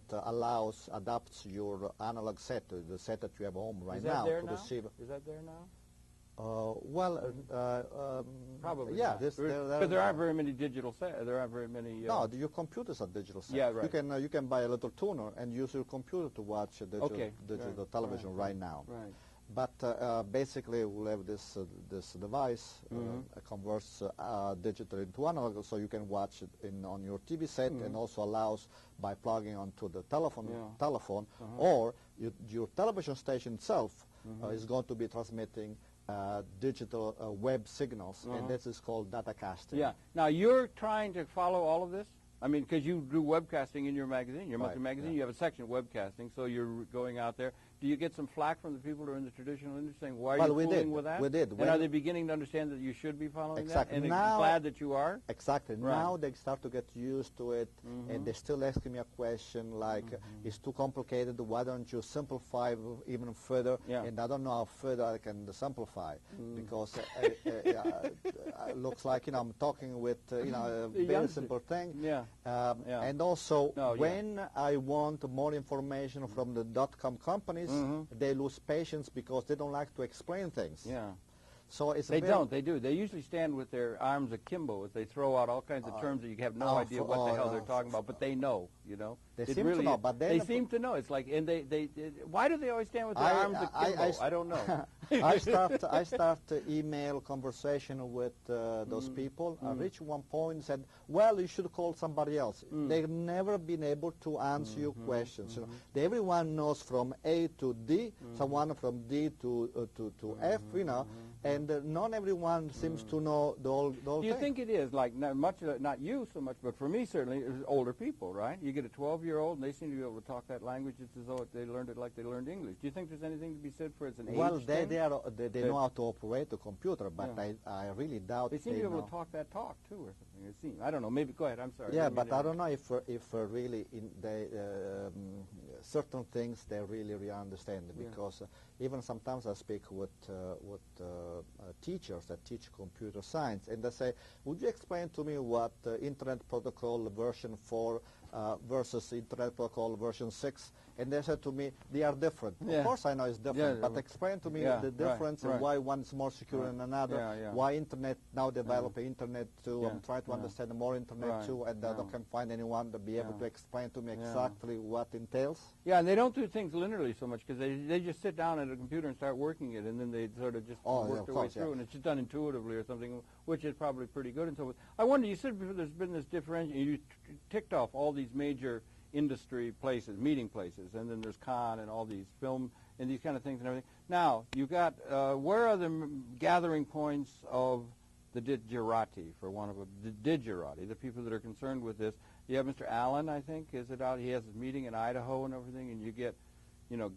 adapts your analog set to the set that you have home right now to receive. Is that there now? Probably. Yeah. Because there aren't very many digital sets. There aren't very many. No, your computers are digital sets. Yeah. Right. You can buy a little tuner and use your computer to watch digital television right now. Right. But basically, we'll have this device converts digital into analog, so you can watch it on your TV set, and also allows by plugging onto the telephone, or your television station itself is going to be transmitting digital web signals, and this is called datacasting. Yeah. Now you're trying to follow all of this. I mean, because you do webcasting in your magazine, your monthly magazine. You have a section of webcasting, so you're going out there. Do you get some flack from the people who are in the traditional industry saying, why are you fooling with that? We did. And are they beginning to understand that you should be following that? And now, glad that you are? Exactly. Right. Now they start to get used to it, and they're still asking me a question like, it's too complicated, why don't you simplify even further? And I don't know how further I can simplify, because looks like, you know, I'm talking with, you know, a The very youngster. simple thing. Yeah. And also, No, yeah. when I want more information from the .com companies, they lose patience because they don't like to explain things. Yeah. So it's They very don't. They do. They usually stand with their arms akimbo as they throw out all kinds of terms that you have no idea what the hell they're talking about, but they know, you know. They It seem really to know, is. but then they seem to know. It's like, and they why do they always stand with their arms akimbo? I don't know. I start email conversation with those people. I reach one point and said, well, you should call somebody else. They've never been able to answer your questions. You know, everyone knows from A to D, someone from D to F, you know, and not everyone seems to know the whole Do you think it is like not you so much, but for me certainly, it was older people, right? You get a 12-year-old and they seem to be able to talk that language. It's as though they learned it like they learned English. Do you think there's anything to be said for it's an well, age they thing? they know how to operate the computer, but Yeah. I really doubt They seem to be able know. to talk that talk too, or something. It seems. I don't know. Maybe go ahead. I'm sorry. Yeah, didn't mean but to I don't know if really in they certain things they really understand, because even sometimes I speak with teachers that teach computer science, and they say, would you explain to me what Internet Protocol version 4 versus Internet Protocol version 6? And they said to me, they are different. Yeah. Of course I know it's different, but explain to me the difference and why one is more secure than another, why Internet now develop Internet 2, I'm trying to understand more Internet 2, and I can find anyone to be able to explain to me exactly what entails. Yeah, and they don't do things linearly so much, because they just sit down at a computer and start working it, and then they sort of just work their way through, and it's just done intuitively or something, which is probably pretty good and so forth. I wonder, you said before there's been this differentiation, you ticked off all these major industry places, meeting places, and then there's Cannes and all these film and these kind of things and everything. Now, you've got, where are the gathering points of the digerati, for one of them, the digerati, the people that are concerned with this? You have Mr. Allen, I think, is it out? He has his meeting in Idaho and everything, and you get, you know,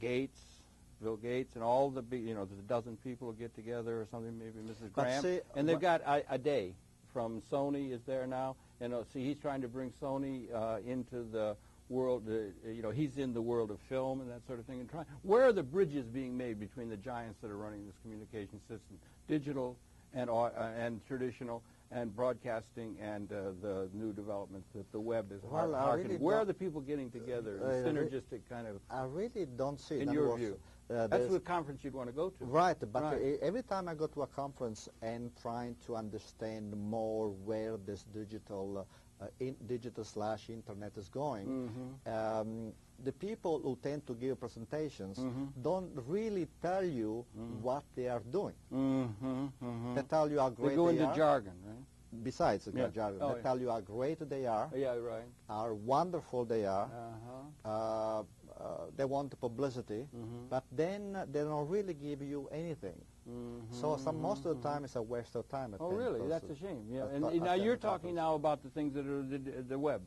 Bill Gates, and all the, you know, there's a dozen people who get together or something, maybe Mrs. Graham. See, and they've got a day from Sony is there now, and see, he's trying to bring Sony into the world, you know, he's in the world of film and that sort of thing. And where are the bridges being made between the giants that are running this communication system, digital and traditional, and broadcasting, and the new developments that the web is harkening? Where are the people getting together, the synergistic kind of? I really don't see. In your view, that's the conference you'd want to go to. Right, but every time I go to a conference and trying to understand more where this digital / internet is going, the people who tend to give presentations don't really tell you what they are doing. They tell you how great they are. They go into jargon, right? Besides the jargon, they tell you how great they are, how wonderful they are. They want publicity, but then they don't really give you anything. So most of the time it's a waste of time. Oh, really? That's a shame. Yeah. And now you're talking now about the things that are the web,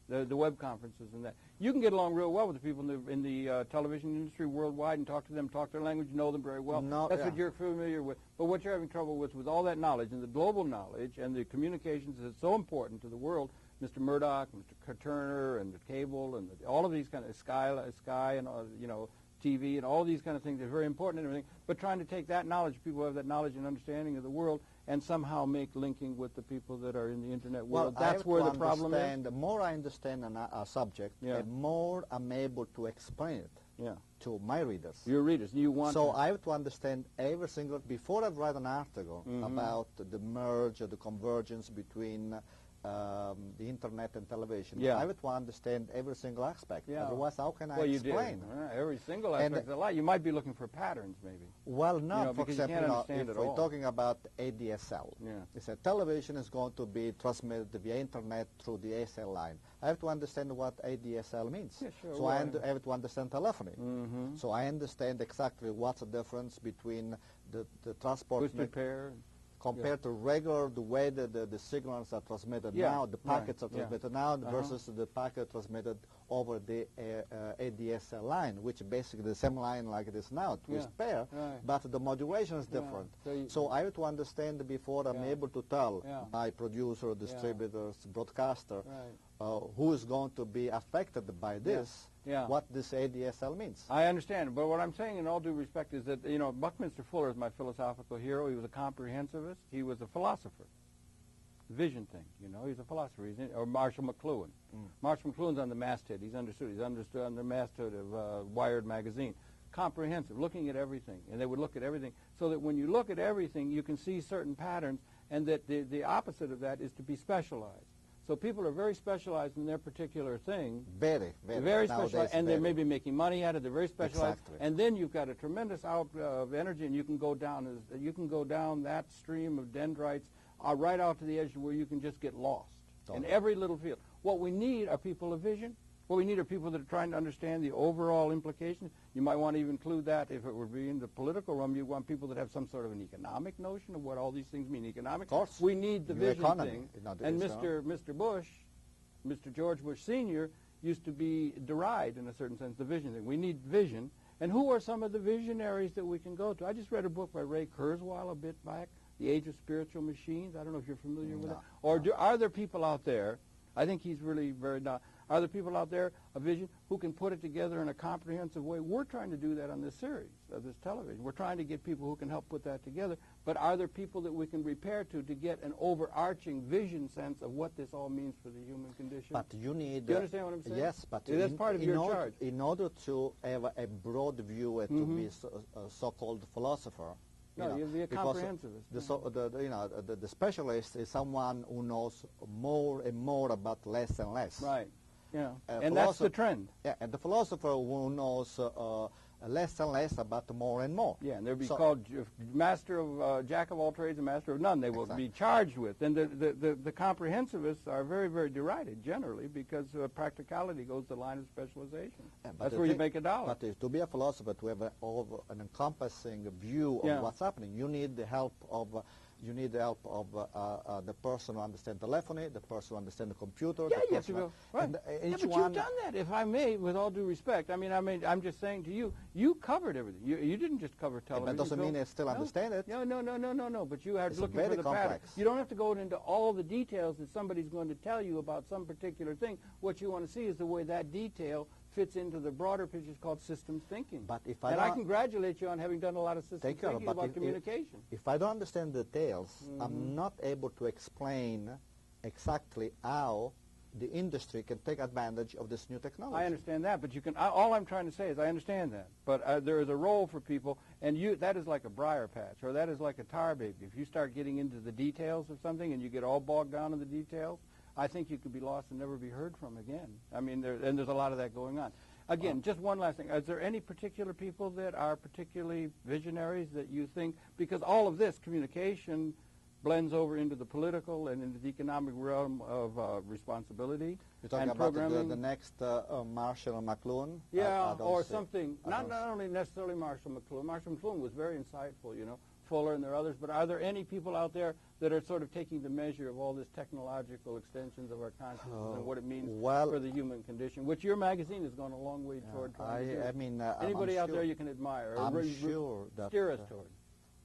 the web conferences and that. You can get along real well with the people in the television industry worldwide and talk to them, talk their language, know them very well. That's what you're familiar with. But what you're having trouble with all that knowledge and the global knowledge and the communications that's so important to the world, Mr. Murdoch, Mr. Turner, and the cable, and all of these kind of Sky and you know, TV and all these kind of things are very important and everything. But trying to take that knowledge, people who have that knowledge and understanding of the world, and somehow make linking with the people that are in the internet world. That's where the problem is. The more I understand a subject, the more I'm able to explain it to my readers. Your readers. You want so I have to understand every single. Before I write an article about the merge or the convergence between the internet and television, I have to understand every single aspect. Otherwise, how can I explain? Every single aspect is a lot. You might be looking for patterns, maybe. Well, no. You know, for example, if we're talking about ADSL, it's a television is going to be transmitted via internet through the ASL line. I have to understand what ADSL means. So I have to understand telephony. So I understand exactly what's the difference between the transport twisted pair compared to regular, the way that the signals are transmitted now, the packets are transmitted now versus the packet transmitted over the ADSL line, which basically the same line like it is now, twist pair, but the modulation is different. So I have to understand before I'm able to tell my producer, distributors, broadcaster, who is going to be affected by this, what this ADSL means. I understand, but what I'm saying in all due respect is that, you know, Buckminster Fuller is my philosophical hero. He was a comprehensivist. He was a philosopher. Vision thing, you know, he's a philosopher. Or Marshall McLuhan. Marshall McLuhan's on the masthead. He's understood. He's understood on the masthead of Wired magazine. Comprehensive, looking at everything. And they would look at everything so that when you look at everything, you can see certain patterns, and that the opposite of that is to be specialized. So people are very specialized in their particular thing. Very specialized, and they're maybe making money at it. They're very specialized, and then you've got a tremendous out of energy, and you can go down that stream of dendrites right out to the edge where you can just get lost in every little field. What we need are people of vision. What we need are people that are trying to understand the overall implications. You might want to even include that if it were in the political realm. You want people that have some sort of an economic notion of what all these things mean. Economic. Of course. We need the vision thing. And Mr. Bush, Mr. George Bush Sr. used to be derided in a certain sense, the vision thing. We need vision. And who are some of the visionaries that we can go to? I just read a book by Ray Kurzweil a bit back, The Age of Spiritual Machines. I don't know if you're familiar with that. Or are there people out there, I think he's really very, are there people out there, a vision, who can put it together in a comprehensive way? We're trying to do that on this series, of this television. We're trying to get people who can help put that together. But are there people that we can repair to get an overarching vision sense of what this all means for the human condition? But you need... Do you understand what I'm saying? Yes, but that's part of your charge. In order to have a broad view and to be a so-called philosopher, no, you'll be a comprehensivist. The specialist is someone who knows more and more about less and less. Right. Yeah. And that's the trend. Yeah, and the philosopher who knows less and less about more and more. Yeah, and they'll be called master of jack of all trades and master of none. They will be charged with. And the comprehensivists are very, very derided generally because practicality goes the line of specialization. Yeah, that's where you make a dollar. But to be a philosopher, to have an encompassing view of what's happening, you need the help of the person who understands telephony, the person who understands the computer. Yeah, you have to go. Right. But you've done that, if I may, with all due respect. I mean, I'm just saying to you, you covered everything. You didn't just cover television. That doesn't mean I still understand it. No. But you are looking for the pattern. You don't have to go into all the details that somebody's going to tell you about some particular thing. What you want to see is the way that detail fits into the broader picture called systems thinking. But if I congratulate you on having done a lot of systems thinking about communication. If I don't understand the details, I'm not able to explain exactly how the industry can take advantage of this new technology. I understand that, but you can. All I'm trying to say is I understand that, but there is a role for people, and that is like a briar patch, or that is like a tar baby. If you start getting into the details of something and you get all bogged down in the details, I think you could be lost and never be heard from again. I mean, there's a lot of that going on. Again, just one last thing. Is there any particular people that are particularly visionaries that you think, because all of this communication blends over into the political and into the economic realm of responsibility You're talking and about programming? The next Marshall McLuhan? Yeah, or something. Not only necessarily Marshall McLuhan. Marshall McLuhan was very insightful, you know. Fuller and there are others, but are there any people out there that are sort of taking the measure of all this technological extensions of our consciousness and what it means for the human condition, which your magazine has gone a long way toward trying to do? I mean, anybody out there you can admire? I'm sure that steer us toward.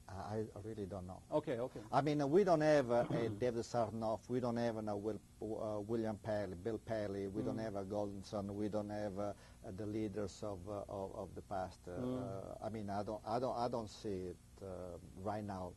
I really don't know. Okay. I mean, we don't have a David Sarnoff, we don't have William Paley, Bill Paley, we don't have a Goldenson, we don't have the leaders of the past. I mean, I don't see it right now.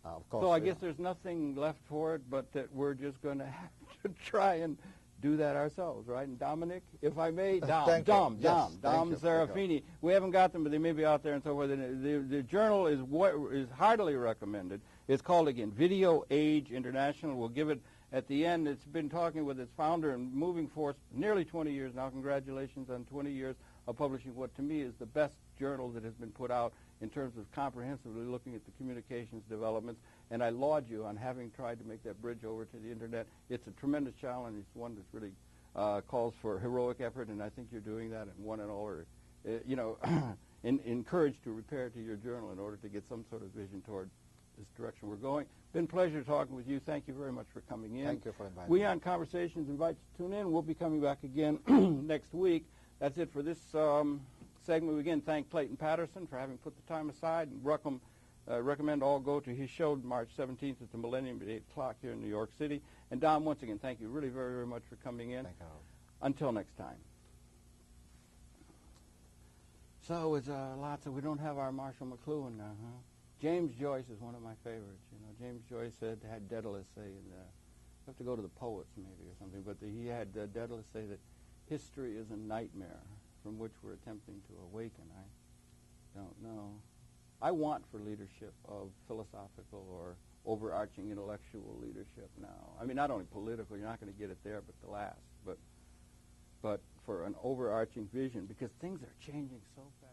Of course. So I guess there's nothing left for it, but that we're just going to have to try and do that ourselves, right? And Dominic, if I may, Dom Serafini. We haven't got them, but they may be out there and so forth. The journal is heartily recommended. It's called, again, Video Age International. We'll give it at the end. It's been talking with its founder and moving force nearly 20 years now. Congratulations on 20 years of publishing what to me is the best journal that has been put out in terms of comprehensively looking at the communications developments. And I laud you on having tried to make that bridge over to the Internet. It's a tremendous challenge. It's one that really calls for heroic effort, and I think you're doing that, and one and all are, encouraged to repair to your journal in order to get some sort of vision toward this direction we're going. Been a pleasure talking with you. Thank you very much for coming in. Thank you for inviting We me. on Conversations invite you to tune in. We'll be coming back again next week. That's it for this segment. We again thank Clayton Patterson for having put the time aside, and recommend all go to his show March 17th at the Millennium at 8 o'clock here in New York City. And Dom, once again, thank you really very, very much for coming in. Thank you. Until next time. So it's lots of, we don't have our Marshall McLuhan now, huh? James Joyce is one of my favorites. You know, James Joyce had Daedalus say, and you have to go to the poets maybe or something, but he had Daedalus say that history is a nightmare from which we're attempting to awaken. I don't know. I want for leadership of philosophical or overarching intellectual leadership now. I mean, not only political, you're not going to get it there, but the last. But for an overarching vision, because things are changing so fast.